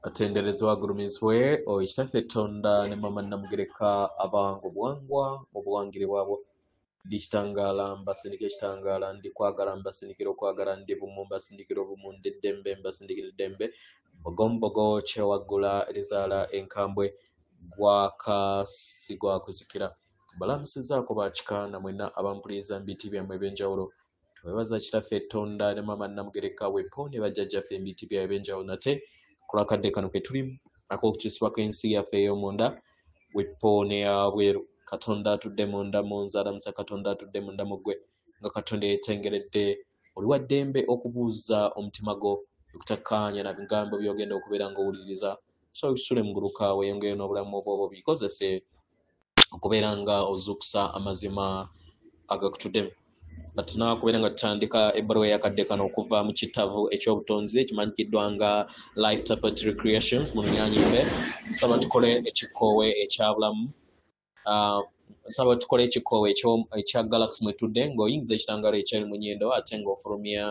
atenderezebwa agulumizibwe ekitaffe Tonda ne Mama Namugereka abangu bwangwa mu buwangire bwabwo ndi kitangaala mbasindika ekitangaala ndi kwagala mbasindikira okwagala ndi bumu mbasindikira obumu ndi ddembe mbasindikira eddembe bogombogo kyewaggula erizaala enkambwe gwa kuzikira balamusizaako bakika na mwenna abampuliriza mbiti byammwe ebyenjawulo twebaza kitaffe Tonda ne Mama Namugereka wepo ne bajjajjaffe mbiti byammwe ebyenjawulo nate kulakadde kano ke tulimu ak'okukyusibwa kw'ensi yaffe ey'omunda wepo ne yabweru Katonda atudde munda mu nze alamusa Katonda atudde munda mu ggwe nga Katonda yeetengeredde oli wa ddembe okubuuza omutima gwo okutakkaanya na bigambo by'ogenda okubeera ng'owuliriza so bisule mu gguluka weeyongere n'obulamu obwo bikozese okubeera nga ozuukusa amazima agakutuddemu tunakubeera nga tutandika ebbaluwa eyakadde kano okuva mu kitabu ekyobutonzi ekimanyikiddwa nga Life Tapestry Creations mu Lunyanyimbe nsaba tukole ekikoowe ekyabulamu nsaba tukole ekikoowe ekya Galaxy mwetudde ng'oyingiza ekitangaalo ekyali mu nnyindo ate ng'ofulumya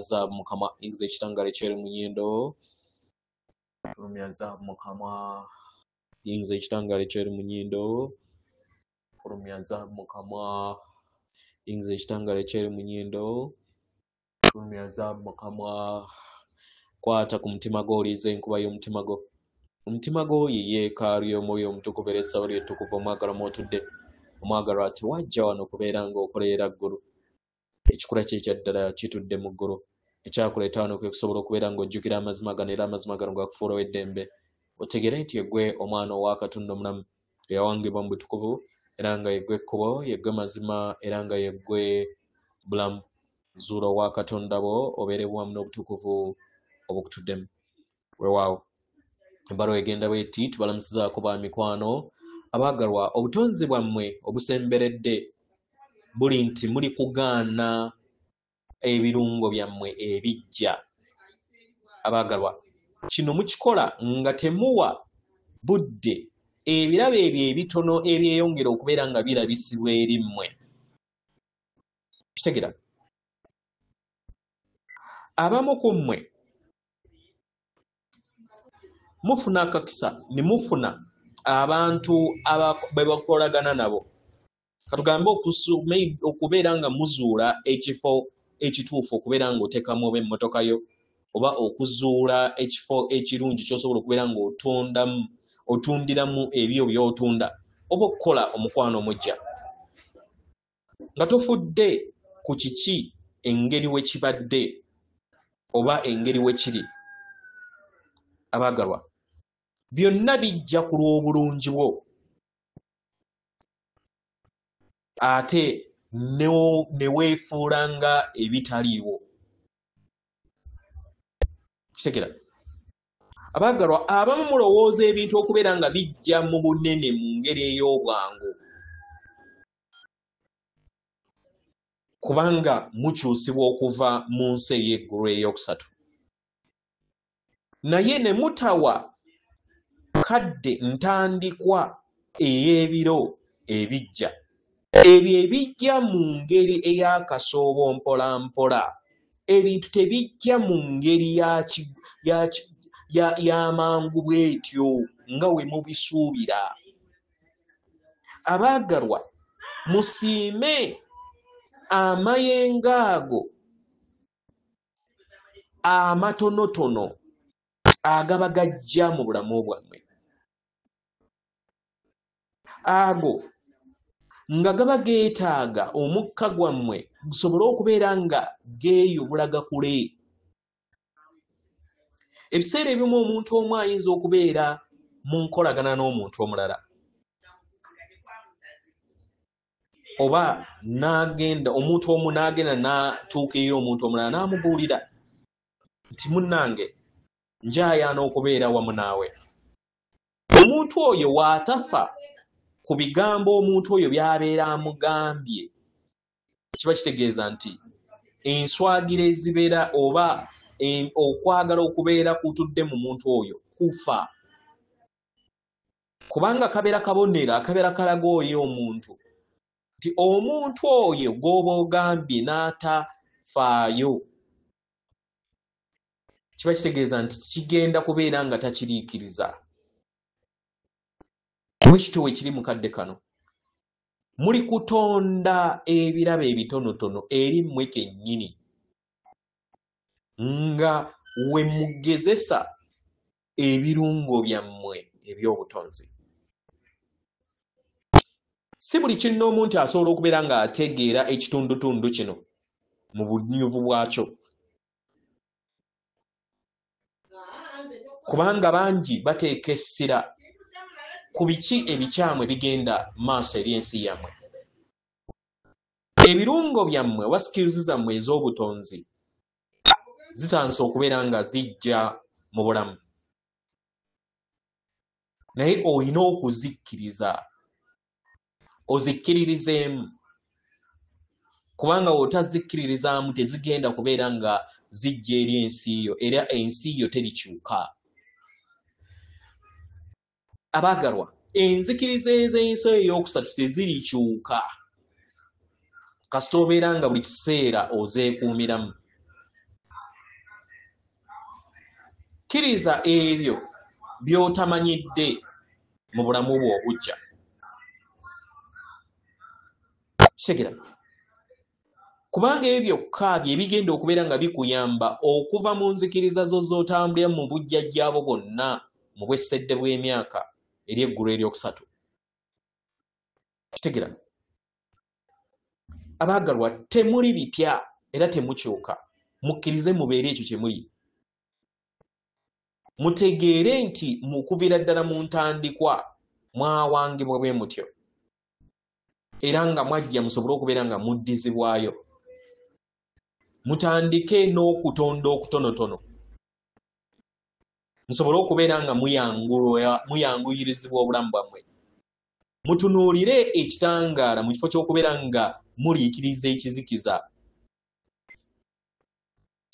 zaabu mukama yingiza ekitangaalo ekyali mu nnyindo fulumya zaabu mukama yingiza ekitangaalo ekyali mu nnyindo fulumya zaabu mukama yingiza ekitangaalo ekyali mu nnyindo fulumya zaabu mukama kwata ku mutima gwo oliiza enkuba y'omutima gwo omutima gwo ye yeekaalu y'omwoyo omutukuvu era essaawa ly'ettukuvu omwagalwa mw'otudde omwagalwa tewajja wano okubeera ng'okolerera ggulu ekikula kye ekya ddala kitudde mu ggulu ekyakuleeta wano kwe kusobola okubeera ng'ojjukira amazima gano era amazima gano gakufuulawo eddembe otegere nti yeggwe omwana owa Katonda omulamu eyawangibwa mu butukuvu era nga yeggwe ekkubo yeggwe mazima era nga yeggwe bulamu zuula owa Katonda bo obeere bwamu n'obutukuvu obukutuddemu weewaawo ebbaluwa egenda bw'eti tubalamusizaako ba mikwano abaagalwa obutonzi bwammwe obusemberedde buli nti muli kugaana ebirungo byammwe ebijja abaagalwa kino mukikola nga temuwa budde ebirabo ebyo ebitono ebyeyongera okubeera nga birabisibwa eri mmwe kitegera abamu ku mmwe mufuna akakisa ne mufuna abantu be bakolagana nabo katugambe okubeera nga muzuula ekifo ekituufu okubeera ng'oteekamu oba emmotoka yo oba okuzuula ekifo ekirungi ky'osobola okubeera ng'otundiramu ebyo by'otunda oba okukola omukwano omujja nga tofudde ku kiki engeri we kibadde oba engeri we kiri abaagalwa byonna bijja ku lw'obulungi bwo ate ne weefuula nga ebitaliiwo kitegera abaagalwa abamu mulowooza ebintu okubeera nga bijja mu bunene mu ngeri ey'obwangu kubanga mukyusibwa okuva mu nsi ey'eggulu ey'okusatu naye ne mutawa kadde ntandikwa ey'ebiro ebijja ebyo ebijja mu ngeri ey'akasoobo mpola mpola ebintu tebijja mu ngeri y'amangu bw'etyo nga we mubisuubira abaagalwa musiime amayengo ago amatonotono agaba gajja mu bulamu bwammwe ago nga gaba geetaaga omukka gwammwe gusobole okubeera nga geeyubulaga kule ebiseera ebimu omuntu omu ayinza okubeera mu nkolagana n'omuntu omulala oba omuntu omu n'agenda n'atuuka eri omuntu omulala n'amubuulira nti munnange njayaana okubeera wamu naawe omuntu oyo waatafa ku bigambo omuntu oyo by'abeera amugambye kiba kitegeeza nti enswagira ezibeera oba okwagala okubeera kutudde mu muntu oyo kufa kubanga kabeera kabonero akabeera kalaga oyo omuntu nti omuntu oyo gw'oba ogambye n'atafaayo kiba kitegeeza nti kigenda kubeera nga takiriikiriza. Bwekityo ekiri mu kadde kano muli kutonda ebirabo ebitonotono eri mmwe kennyini nga we mugezesa ebirungo byammwe eby'obutonzi. Si buli kintu omuntu asobola okubeera nga ategeera ekitundutundu kino mu bunyuvu bwakyo, kubanga bangi bateeka essira ku biki ebikyamu ebigenda maaso eri ensi yammwe. Ebirungo byammwe oba skills zammwe ez'obutonzi zitandise okubeera nga zijja mu bulamu, naye olina okuzikkiriza, ozikkiririzeemu, kubanga otazikkiririzaamu tezigenda kubeera nga zijja eri ensi yo, era ensi yo terikyuka. Abaagalwa, enzikiriza ez'ensi ey'okusatu tezirikyuka kasita obeera nga buli kiseera ozeekuumiramu. Kkiriza ebyo by'otamanyidde mu bulamu bwo obujja. Kitegera, kubanga ebyo byokka bye bigenda okubeera nga bikuyamba okuva mu nzikiriza zo z'otambulira mu bujjajjaabo bwonna mu bwessedde bw'emyaka eri eggulu eryokusatu. Kitegera, abaagalwa, temuli bipya era temukyuka, mukkirize mubeere ekyo kye muli. Mutegeere nti mukuviira ddala mu ntandikwa mwawangibwa bwe mutyo, era nga mwajja musobole okubeera nga muddizibwayo. Mutandike n'okutonda okutonotono, musobole okubeera nga muyanguyirizibwa obulamu bwammwe. Mutunuulire ekitangaala mu kifo ky'okubeera nga muliikiriza ekizikiza.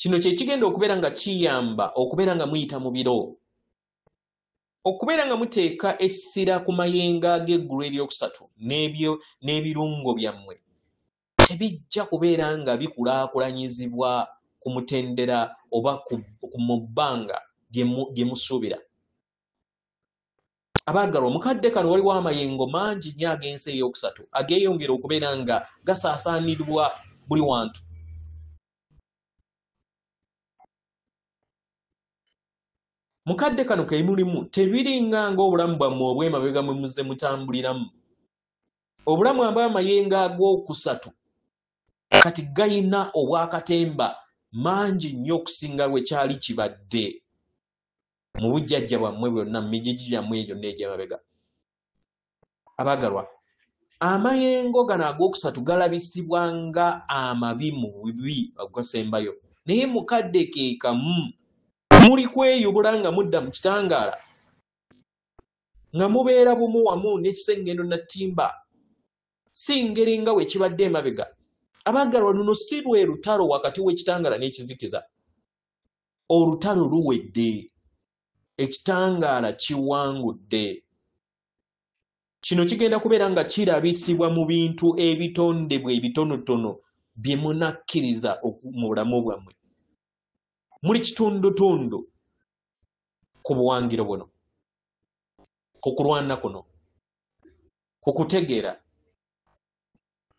Kino kye kigenda okubeera nga kiyamba okubeera nga muyita mu biro, okubeera nga muteeka essira ku mayengo ag'eggulu eryokusatu n'ebirungo byammwe tebijja kubeera nga bikulaakulanyizibwa ku mutendera oba mu bbanga gye musuubira. Abaagalwa, omukadde kano waliwo amayengo mangi nnyo ag'ensi ey'okusatu ageeyongera okubeera nga gasaasaanirwa buli wantu. Mukadde kano ke mulimu tebiringa ng'obulamu bwammwe obw'emabega mwe muzze mutambuliramu. Obulamu ab'amayengo ag'okusatu kati gayina obwakatemba mangi nnyo okusinga bwe kyali kibadde mu bujjajja bwammwe bwonna, mu migigi gyammwe egyo n'egy'emabega. Abaagalwa, amayengo gano ag'okusatu galabisibwa nga amabi mu bibi agasembayo, naye mukadde ke kamu muli kweyubula nga mudda mu kitangaala, nga mubeera bumu wamu n'ekisengendo na ttimba, si ngeri nga bwe kibadde emabega. Abaagalwa, luno si lwe lutalo wakati w'ekitangaala n'ekizikiza. Olutalo luwedde, ekitangaala kiwangudde. Kino kigenda kubeera nga kirabisibwa mu bintu ebitondebwa ebitonotono bye munakkiriza mu bulamu bwammwe. Muli kitundutundu ku buwangiro buno, ku kulwana kuno, ku kutegeera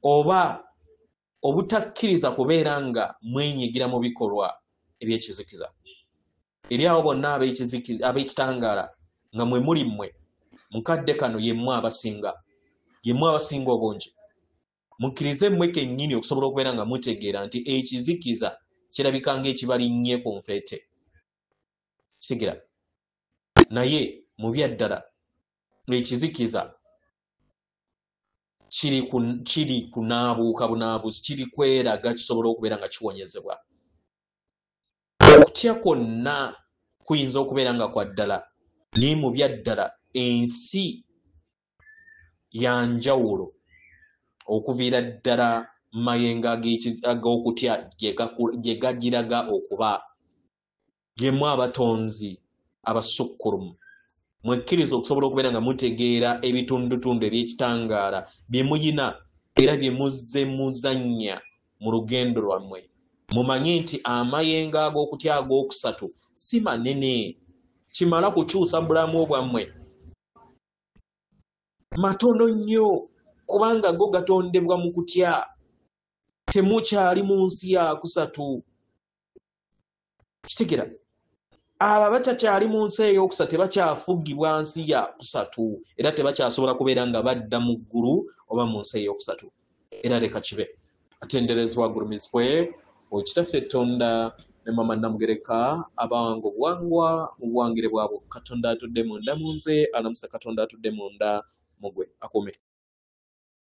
oba obutakkiriza kubeera nga mwenyigira mu bikolwa eby'ekizikiza. Eri abo bonna ab'ekitangaala nga mwe muli mmwe, mukadde kano yemmwe abasinga obungi. Mukkirize mmwe kennyini okusobola okubeera nga mutegeera nti ekizikiza kirabika ng'ekibalinnye ku nfeete. Kitegera, naye mu byaddala ekizikiza kiri kunaabuuka bunaabuzi, kiri kweraga kisobola okubeera nga kiwonyezebwa. Okutya kwonna kuyinza okubeera nga kwa ddala, naye mu byaddala ensi ya njawulo okuviira ddala mayengo ag'okutya gye gagiraga okuba. Gemmwe abatonzi abasukkulumu, mwekkiriza okusobola okubeera nga mutegeera ebitundutundu eby'ekitangaala bye muyina era bye muzze muzannya mu lugendo lwammwe. mumanyi nti amayengo ag'okutya ag'okusatu si manene kimala kukyusa bulamu bwammwe matono nnyo kubanga go gatondebwa mu kutya temukyali mu nsi ya kusatu kitegera aba batakyali mu nsi ey'okusatu tebakyafugibwa nsi ya kusatu era tebakyasobola kubeera nga badda mu ggulu oba mu nsi ey'okusatu era leka kibe atenderezebwa agulumizibwe Kitaffe Tonda ne Mama Namugereka abawanga obuwangwa mu buwangire bwabwe Katonda atudde munda mu nze alamusa Katonda atudde munda mugwe akume